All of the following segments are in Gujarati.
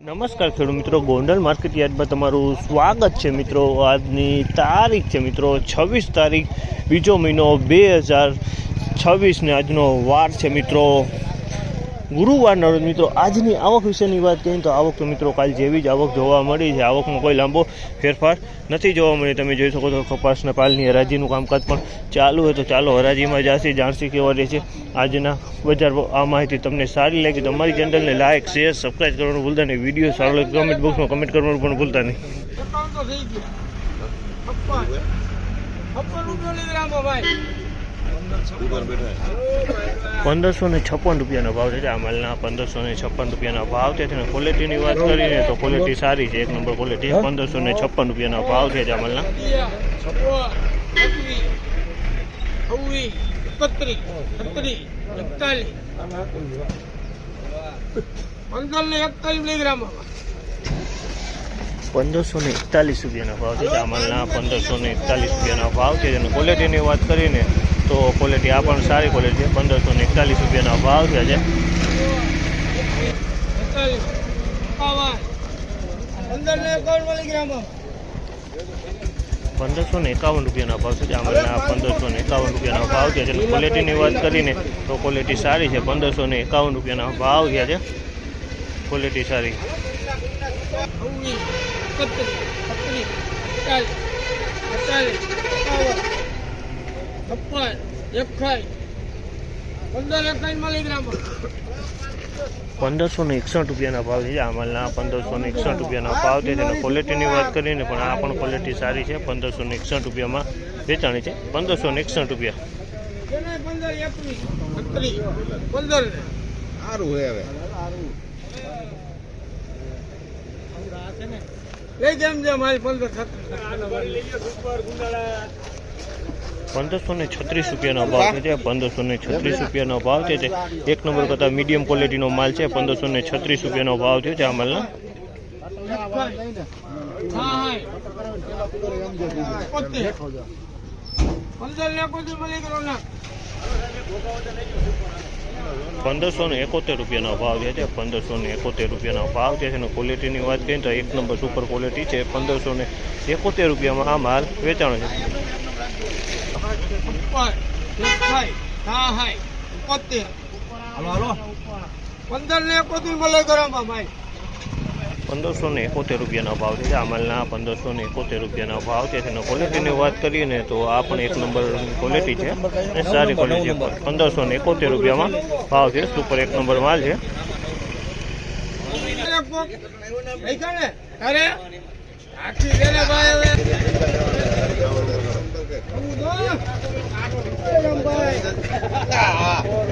નમસ્કાર ખેડૂત મિત્રો, ગોંડલ માર્કેટ યાર્ડમાં તમારું સ્વાગત છે મિત્રો। આજની તારીખ છે મિત્રો 26 તારીખ બીજો મહિનો 2026 ને આજનો વાર છે મિત્રો ગુરુવારનો રોજ મિત્રો। આજની આવક વિશેની વાત કરીએ તો આવક તો મિત્રો કાલ જેવી જ આવક જોવા મળી છે। આવકમાં કોઈ લાંબો ફેરફાર નથી જોવા મળ્યો। તમે જોઈ શકો છો કપાસના પાલની હરાજીનું કામકાજ પણ ચાલુ હોય, તો ચાલો હરાજીમાં જાસી જાણસી કેવા રહે છે આજના બજાર। આ માહિતી તમને સારી લાગી તો અમારી ચેનલને લાઇક, શેર, સબસ્ક્રાઈબ કરવાનું ભૂલતા નહીં। વિડીયો સારો લાગે કમેન્ટ બોક્સમાં કમેન્ટ કરવાનું પણ ભૂલતા નહીં। 1556 રૂપિયાનો ભાવ છે। આ માલના 1556 રૂપિયાનો ભાવ છે। અને ક્વોલિટીની વાત કરીને તો ક્વોલિટી સારી છે, એક નંબર ક્વોલિટી। 1556 રૂપિયાનો ભાવ છે આ માલના। 1541 રૂપિયાનો ભાવ છે આ માલના। 1541 રૂપિયાનો ભાવ છે। અને ક્વોલિટીની વાત કરીને તો ક્વોલિટી આ પણ સારી ક્વોલિટી છે। 1541 રૂપિયાનો ભાવ છે આજે। 1551 રૂપિયાનો ભાવ છે આમલના। 1551 રૂપિયાનો ભાવ છે। અને ક્વોલિટીની વાત કરીને તો ક્વોલિટી સારી છે। 1551 રૂપિયાનો ભાવ છે આજે, ક્વોલિટી સારી। 1561 રૂપિયાના ભાવ છે આમલના। 1561 રૂપિયાનો ભાવ છે। અને ક્વોલિટીની વાત કરીને પણ આ પણ ક્વોલિટી સારી છે। 1561 રૂપિયામાં વેચાણી છે। 1561 રૂપિયા। ₹1536 રૂપિયાનો ભાવ છે। 1536 રૂપિયાનો ભાવ છે। એક નંબર કરતાં મીડિયમ ક્વોલિટીનો માલ છે। 1536 રૂપિયાનો ભાવ છે આ માલના। 1571 રૂપિયાનો ભાવ છે। 1571 રૂપિયાનો ભાવ છે। અને ક્વોલિટીની વાત કરીએ તો એક નંબર સુપર ક્વોલિટી છે। 1571 રૂપિયામાં આ માલ વેચાણો છે। 1571 રૂપિયાનો ભાવ છે આ માલના। 1571 રૂપિયાનો ભાવ છે। અને ક્વોલિટીની વાત કરીએ ને તો આ પણ એક નંબર ક્વોલિટી છે અને સારી ક્વોલિટી છે। 1571 રૂપિયામાં ભાવ છે, સુપર એક નંબર માલ છે।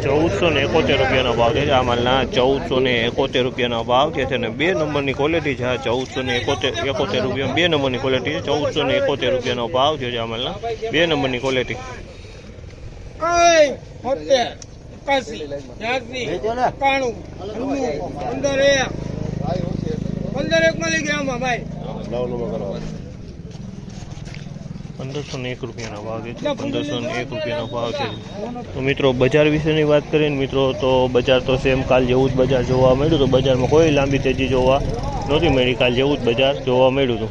₹1471 રૂપિયાનો ભાવ છે આ માલના। 1471 રૂપિયાનો ભાવ છે। અને બે નંબરની ક્વોલિટી છે। 1471 રૂપિયા બે નંબરની ક્વોલિટી છે। 1471 રૂપિયાનો ભાવ છે આ માલના, બે નંબરની ક્વોલિટી। 1501 રૂપિયાનો ભાવ છે। 1501 રૂપિયાનો ભાવ છે। તો મિત્રો બજાર વિશેની વાત કરીએ ને મિત્રો તો બજાર તો સેમ કાલ જેવું જ બજાર જોવા મળ્યું હતું। બજારમાં કોઈ લાંબી તેજી જોવા નહોતી મળી, કાલ જેવું જ બજાર જોવા મળ્યું હતું।